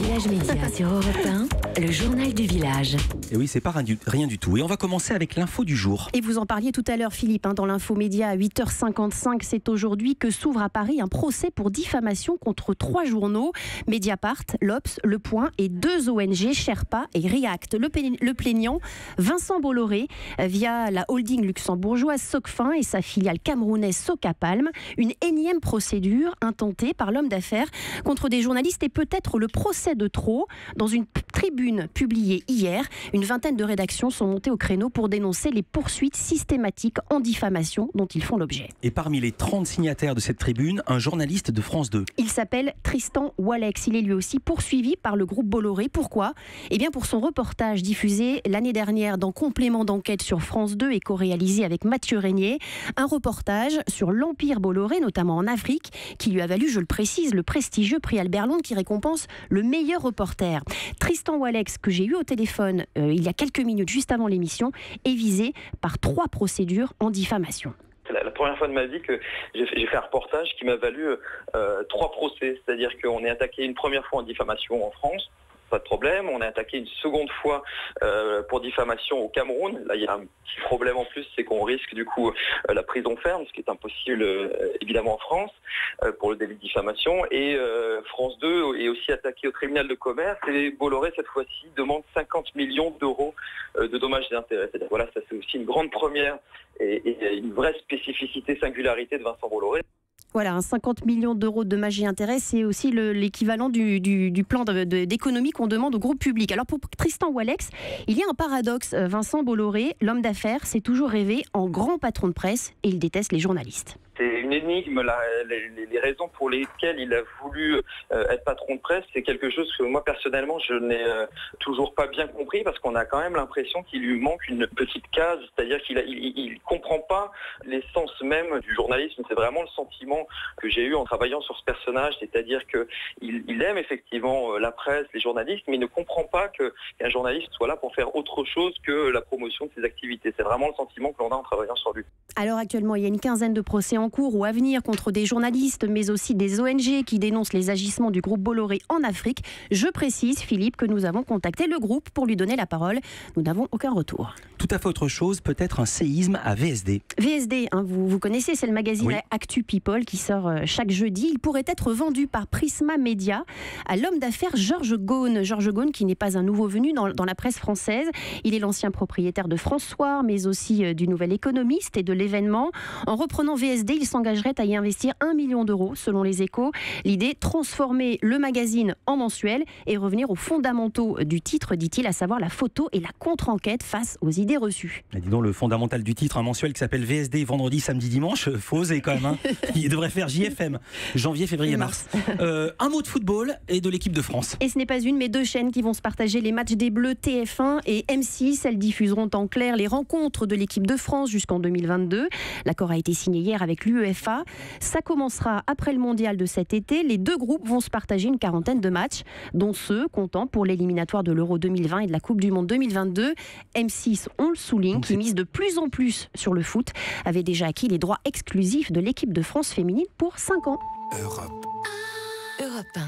Village Média sur Europe 1, le journal du village. Et oui, c'est pas rien du tout. Et on va commencer avec l'info du jour. Et vous en parliez tout à l'heure, Philippe, dans l'info média à 8h55. C'est aujourd'hui que s'ouvre à Paris un procès pour diffamation contre 3 journaux, Mediapart, l'Obs, Le Point et 2 ONG, Sherpa et React. Le plaignant, Vincent Bolloré, via la holding luxembourgeoise Socfin et sa filiale camerounaise Socapalm, une énième procédure intentée par l'homme d'affaires contre des journalistes et peut-être le procès de trop. Dans une tribune publiée hier, une vingtaine de rédactions sont montées au créneau pour dénoncer les poursuites systématiques en diffamation dont ils font l'objet. Et parmi les 30 signataires de cette tribune, un journaliste de France 2. Il s'appelle Tristan Walex. Il est lui aussi poursuivi par le groupe Bolloré. Pourquoi ? Eh bien pour son reportage diffusé l'année dernière dans Complément d'enquête sur France 2 et co-réalisé avec Mathieu Régnier. Un reportage sur l'empire Bolloré, notamment en Afrique, qui lui a valu, je le précise, le prestigieux prix Albert Londres qui récompense le meilleur reporter. Tristan Walex, que j'ai eu au téléphone il y a quelques minutes juste avant l'émission, est visé par 3 procédures en diffamation. C'est la première fois de ma vie que j'ai fait un reportage qui m'a valu 3 procès. C'est-à-dire qu'on est attaqué une première fois en diffamation en France, pas de problème. On est attaqué une seconde fois pour diffamation au Cameroun. Là, il y a un petit problème en plus, c'est qu'on risque du coup la prison ferme, ce qui est impossible évidemment en France, pour le délit de diffamation. Et France 2 est aussi attaqué au tribunal de commerce. Et Bolloré, cette fois-ci, demande 50 millions d'euros de dommages et intérêts. C'est-à-dire, voilà, ça c'est aussi une grande première et une vraie spécificité, singularité de Vincent Bolloré. Voilà, 50 millions d'euros de dommages et intérêts, c'est aussi l'équivalent du plan d'économie qu'on demande au groupe public. Alors pour Tristan Walex, il y a un paradoxe. Vincent Bolloré, l'homme d'affaires, s'est toujours rêvé en grand patron de presse et il déteste les journalistes. C'est une énigme, les raisons pour lesquelles il a voulu être patron de presse, c'est quelque chose que moi personnellement je n'ai toujours pas bien compris, parce qu'on a quand même l'impression qu'il lui manque une petite case, c'est-à-dire qu'il comprend pas l'essence même du journalisme. C'est vraiment le sentiment que j'ai eu en travaillant sur ce personnage, c'est-à-dire qu'il aime effectivement la presse, les journalistes, mais il ne comprend pas qu'un journaliste soit là pour faire autre chose que la promotion de ses activités. C'est vraiment le sentiment que l'on a en travaillant sur lui. Alors actuellement, il y a une quinzaine de procès en cours ou à venir contre des journalistes, mais aussi des ONG qui dénoncent les agissements du groupe Bolloré en Afrique. Je précise, Philippe, que nous avons contacté le groupe pour lui donner la parole. Nous n'avons aucun retour. Tout à fait autre chose, peut-être un séisme à VSD. VSD, vous connaissez, c'est le magazine Actu People qui sort chaque jeudi. Il pourrait être vendu par Prisma Media à l'homme d'affaires Georges Ghosn. Georges Ghosn qui n'est pas un nouveau venu dans la presse française. Il est l'ancien propriétaire de François, mais aussi du Nouvel Économiste et de l'Événement. En reprenant VSD, il s'engagerait à y investir 1 million d'euros, selon les Échos. L'idée, transformer le magazine en mensuel et revenir aux fondamentaux du titre, dit-il, à savoir la photo et la contre-enquête face aux idées reçues. Et dis donc, le fondamental du titre, un mensuel qui s'appelle VSD, vendredi, samedi, dimanche, faut oser quand même. Il devrait faire JFM, janvier, février, mars. Un mot de football et de l'équipe de France. Et ce n'est pas une, mais 2 chaînes qui vont se partager les matchs des Bleus, TF1 et M6. Elles diffuseront en clair les rencontres de l'équipe de France jusqu'en 2022. L'accord a été signé hier avec l'UEFA. Ça commencera après le mondial de cet été. Les 2 groupes vont se partager une quarantaine de matchs, dont ceux comptant pour l'éliminatoire de l'Euro 2020 et de la Coupe du Monde 2022. M6, on le souligne, qui mise de plus en plus sur le foot, avait déjà acquis les droits exclusifs de l'équipe de France féminine pour 5 ans. Europe 1.